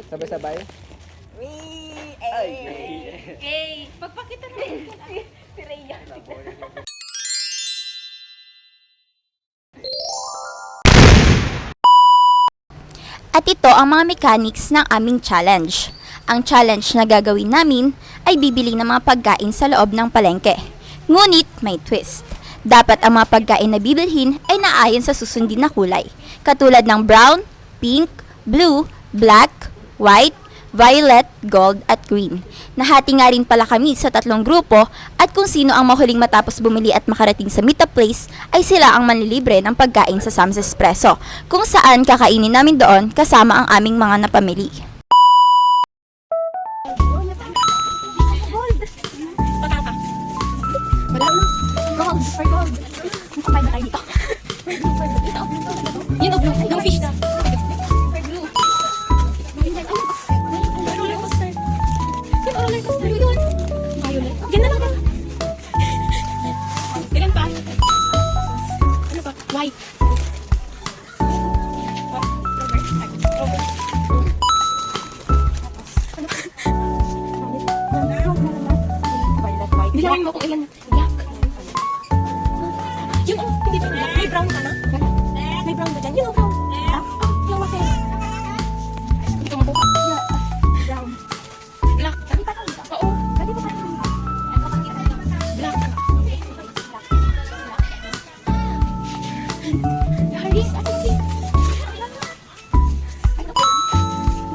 Sabay-sabay. Ay! Eh, pagpakita naman Si Rhea. At ito ang mga mechanics ng aming challenge. Ang challenge na gagawin namin ay bibili ng mga pagkain sa loob ng palengke. Ngunit may twist. Dapat ang mga pagkain na bibilhin ay naayon sa susundin na kulay. Katulad ng brown, pink, blue, black, white, violet, gold at green. Nahati nga rin pala kami sa 3 grupo at kung sino ang mahuling matapos bumili at makarating sa meet-up place ay sila ang manlilibre ng pagkain sa Sam's Espresso, kung saan kakainin namin doon kasama ang aming mga napamili. gold, for gold. Kapay na tayo dito. Yun o, blue. Blue fish na. For blue. Roller coaster. Yung roller coaster. Yun. Violet. Yan na lang. Ilan pa? Ano pa? White. Bilangin mo kung ilan. Black. Yun, oh, hindi ba black? May brown ka na? May brown ba dyan? Yun, oh, brown. Ah, yung wafe. Hindi ko mabuka. Brown. Black. Sabi pa lang. Oo. Sabi pa lang. Black. Haris, ano si?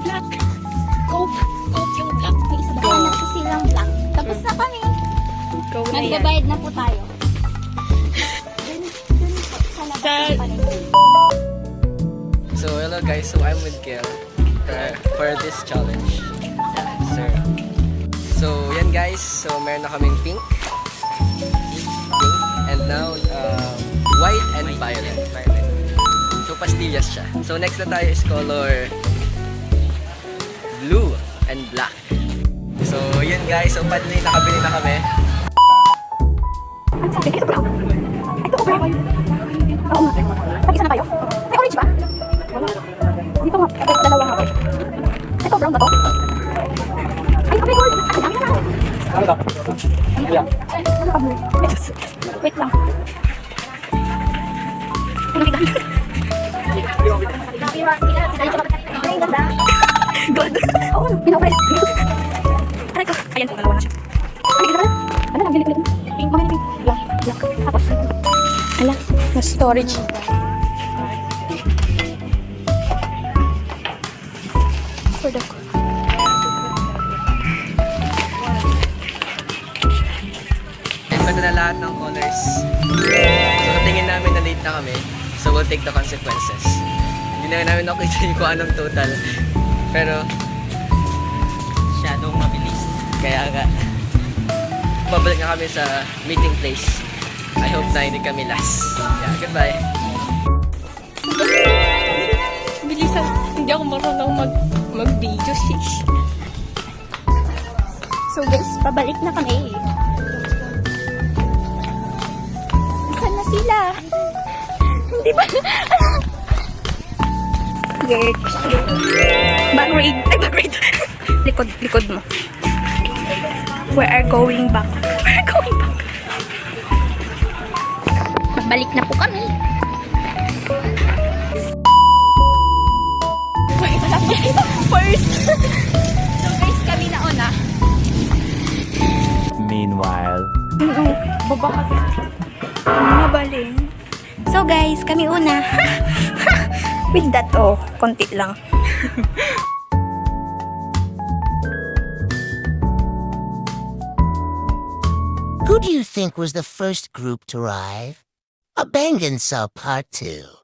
Black. Coke. Coke yung black. May isa ba? Hanap ko silang black. Tapos na kami. Magbabayad na po tayo. So hello guys, so I'm with Kel for this challenge. Sir. So yan guys, so meron na kaming pink, and now white and violet. So pastillas siya. So next na tayo is color blue and black. So yun guys, so padly nakabili na kami. Sabi, ito brown. Ito ko brown. Oo nga. Tag-isa na tayo. May orange ba? Wala. Dito nga. Dalawa nga. Ito brown ba to? Ay, ito may gold. Ang dami na. Ano ba? Yeah. Ano ka blue? Wait lang. Ano kita? Gold. Oo, pinapress. Aray ko. Ayan po, dalawa na siya. Ay, ito na. Ano lang, bilik-bilik. Pink, mga pink. Black. Tapos, ala, na storage. For the Ito na lahat ng colors. So tingin namin na late na kami. So we'll take the consequences. Hindi na namin nakita kung anong total. Pero masyadong mabilis. Kaya nga babalik na kami sa meeting place. I hope na hindi kami last. Yeah, goodbye. bilisan. Hindi ako marunong mag-video, shish. So guys, pabalik na kami. Saan na sila? Hindi ba? Yes. Backgrade. Ay, backgrade. Likod mo. We are going back. We are going back. Babalik na po kami. Wait, wala pa first. So guys, kami na una. Meanwhile, Baba kasi. Mabaling. So guys, kami una. With that, oh, konti lang. Who do you think was the first group to arrive? A Bang and Saw Part 2.